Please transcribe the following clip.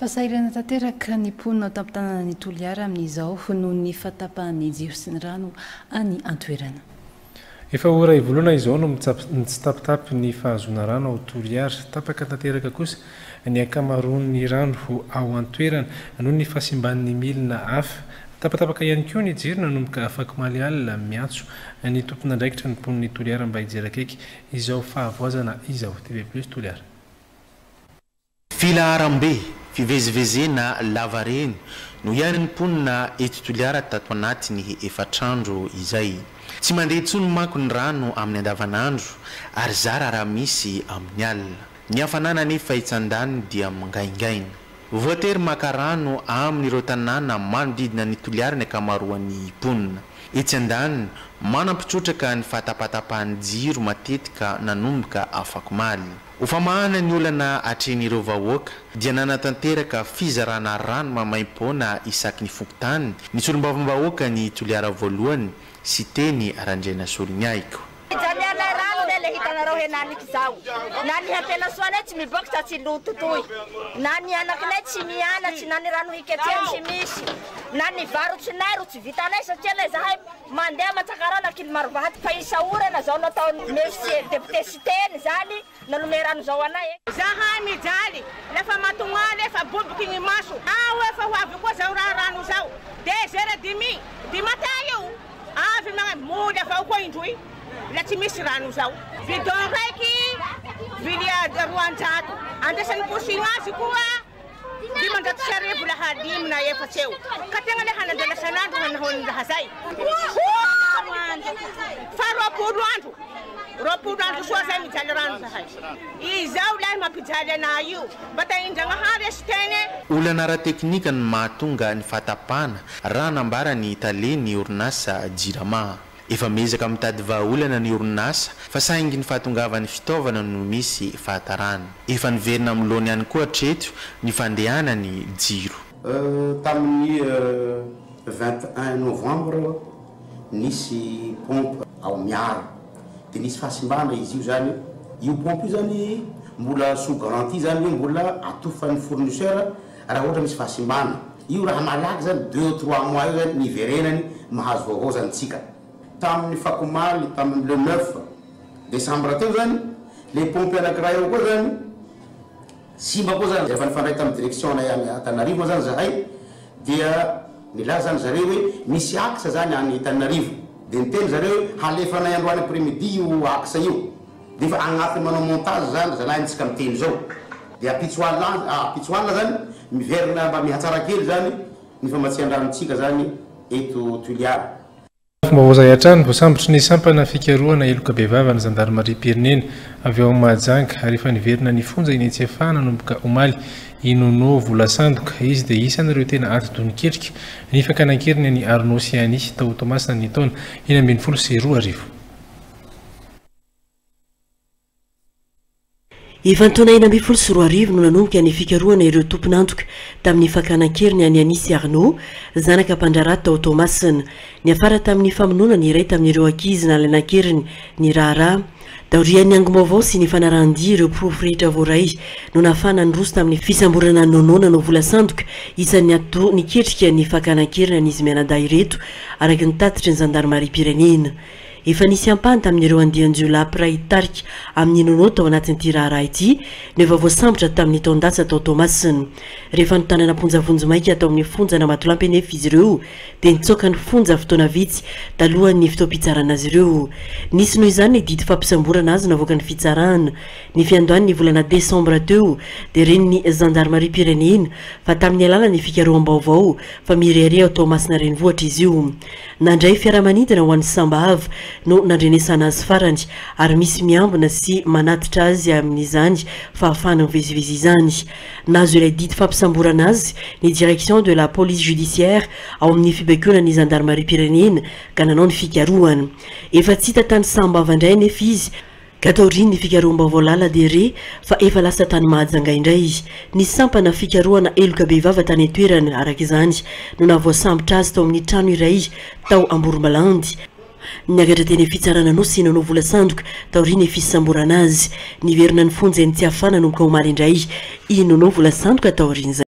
Fahasairana tanteraka ny mponina ao tamin'ny tanànan'ny Toliara amin'izao noho ny fahatapahan'ny jiro sy ny rano any an-toerana. Efa ora ivolona izao no mitsitapitapy ny fahazona rano ao Toliara. Tapaka tanteraka kosa ny ankamaroan'ny rano ao an-toerana noho ny fahasimban'ny milina hafa. Tapatapaka ihany koa ny jiro nanomboka afaky alina miantso ny tompon'andraikitra ny mponiny Toliara mba hijery akaiky izao fahavoazana izao. TV+ Toliara. Filaharambe fivezivezena lava reny no ihany ny mponina eto Toliara tato anatiny efatrandro izay. Tsy mandeha intsony manko ny rano amin'ny andavanandro ary zara raha misy amin'ny alina. Ny hafanana nefa hitsandaniny dia mangaingaina. Voatery maka rano amin'ireo tanàna manodidina ny Toliara ny ankamaroan'ny mponina. Etsy andaniny manampitrotraka ny fatapatapahan'ny jiro matetika nanomboka afakomaly. Ho famahana ny olana atren'ireo vahoaka dia nanatanteraka fizarana rano mamaim-poana isaky ny fokontany ny solombavam-bahoaka ny Toliara voalohany sy teny Randraina Solinyaiko. Hitanareo henaniky zao na ny hampianasoana tsy miboaka tsy loto toy na ny anakinay tsy mianatsy na ny rano hiketihany tsy misy na ny varotsinay ro tsy vitanay satria lay zahay mandeha matsakarana kily marovaty fa isaorana zao natao monsieur député citeny zany nanome rano zao anay zahay mijaly lefa matognaly efa boboky ny maso efa ho avy koa zao raha rano zao 2h30 dimatay io avy moly avao koa indroy la tsy misy rano zao bidon raiky vilia 200 andrasan'ny posiny azy koa 500 arivo laha 5 na efatsy eo ka tegna le hanandela sanandro hanahony raha zay fa roapolo andro soa zay mijaly rano zahay izao lahy mampijaly ana io bata indragnahary asitene olana ara-teknika ny mahatonga ny fahatapahana raha nambara ny taleny orinasa Jirama. Efa mezaka mitady vahaolana ny orinasa fa saingy ny fahatongavan'ny fitaovana no misy fahatarana. Efa niverina amin'loany ihany koa hatreto ny fandehanany jiro. Tamin'ny 21 novembre nisy pompe ao Miara dia nisy fahasimbana izy io zany. Io pompe io zany mbola sous garantie zany hoe mbola atofan'ny fournisseur raha ohatra misy fahasimbana. Io raha malaky zany 2-3 mois io zany niverenany mahazo vaovao zany tsika. Tamin'ny fakomaly tamin'ny le 9 décembre teo zany le pompe anakiraha eo koa zany simba koa zany efa nifandray tamin'ny direction nay any Antananarivo zany zahay dia nilaza zany zareo hoe misy axe zany any Antananarivo dia niteny zareo hoe halefanay androany après-midi io axe io dia fa agnatin'ny manao montage zany zalahintsika miteny zao dia apitsoalina zany miverina mba mihatsara kely zany ny famatsian-dranontsika zany eto Toliara. Fomba voazay hatrany voasambotry ny sampana fikaroana eloka bevava ny Gendarmerie Pirenena avy ao Mahajanga ary efa niverina ny fonja iny Etsefana nanomboka omaly inono volasandoka izy dia isan'ireo tena ato doniketrika ny fankanankiriny ny Arnaud Siany tao Tomasina ny taona 2022. Efa ntaona 2022 no nanomboka ny fikaroana ireo tompon'antoka tamin'ny fankanankiriny any Anisy Arnaud zanaka Mpandraraty tao Tomasina ny afara tamin'ny famonoana ny iray tamin'ireo ankizy nalanan-keriny ny raharaha daorian'ny angomaovao sy ny fanarahan-dia ireo profo rehetra voaray no nahafana ny roso tamin'ny fisamborana nonona no volasandoka isan'ny ato niketrika ny fankanankiriny an'izy mianadahy ireto araky ny tatitry ny Gendarmerie Pirenena. Efa nisy ampany tamin'ireo andian-jiolahy piray tarika amin'ny nono tao anatin'ity raharaha ity no efa voasambotra tamin'ny taon-datsa tao Tomasina. Rehefa nitanana ponjavonjo maika atao amin'ny fonja na matolampy izy ireo dia nitsoaka ny fonja fotoana vitsy talohan'ny fitaom-pitsarana azy ireo. Nisy noho izany ny didy fampisamborana azy navoaka ny fitsarana ny fiandohan'ny volana Desambra teo dia reny ny Gendarmerie Pirenena fa tamin'ny alalany fikaroam-baovao fa mirehare ao Tomasina renivohitra izy io. Nandray fiaramanidina ho an'ny sambahava no nandrenesana azy farany ary misy miambina sy manatitra azy amin'izany fa ahafahana mivezivezy izany. Nazo ilay didy fampisamborana azy ny direction de la police judiciaire ao amin'ny fibaikoana Gendarmerie Pirenena ka nanao ny fikarohana. Efa tsy hita tany sambava indray nefa izy ka taoriny ny fikaroam-baovao lala dia re fa efa lasa tany Mahajanga indray. Ny sampana fikarohana eloka bevava tany an-toerana araka izany no navoasambotra azy tao amin'ny trano iray tao Amborimbalandy. Niagatra teny fitsarana no sy nanao volasandoka taoriny fisamborana azy niverina ny fonja ny tsy afana nomboka omaly indray inono volasandoka taoriny.